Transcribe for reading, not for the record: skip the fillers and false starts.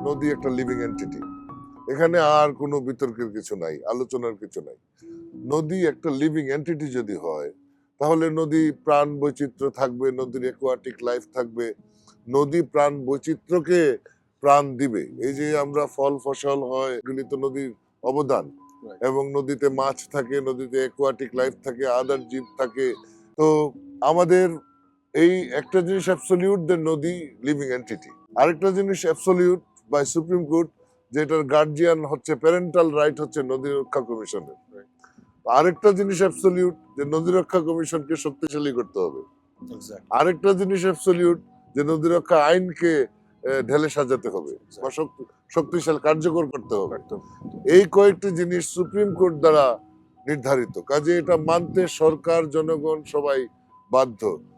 নদী একটা living entity, এখানে আর কোনো বিতর্কের কিছু নাই, আলোচনার কিছু নাই। নদী একটা লিভিং এন্টিটি যদি হয়, তাহলে নদী প্রাণ বৈচিত্র্য থাকবে, নদীর অ্যাকোয়াটিক লাইফ থাকবে, নদী প্রাণ বৈচিত্র্যকে প্রাণ দিবে। এই যে আমরা ফল ফসল হয়, এগুলি তো নদীর অবদান। এবং নদীতে মাছ থাকে, নদীতে অ্যাকোয়াটিক লাইফ থাকে, আদার জীব থাকে। তো আমাদের এই একটা জিনিস অ্যাবসলিউট, যে নদী লিভিং এন্টিটি। আরেকটা জিনিস অ্যাবসলিউট বাই সুপ্রিম কোর্ট, যেটার গার্জিয়ান হচ্ছে, প্যারেন্টাল রাইট হচ্ছে নদী রক্ষা কমিশনের। আরেকটা জিনিস অ্যাবসলিউট, যে নদী রক্ষা কমিশনকে শক্তিশালী করতে হবে। আরেকটা জিনিস অ্যাবসলিউট, যে নদী রক্ষা আইনকে ঢেলে সাজাতে হবে বা শক্তিশালী কার্যকর করতে হবে। এই কয়েকটি জিনিস সুপ্রিম কোর্ট দ্বারা নির্ধারিত, কাজে এটা মানতে সরকার, জনগণ সবাই বাধ্য।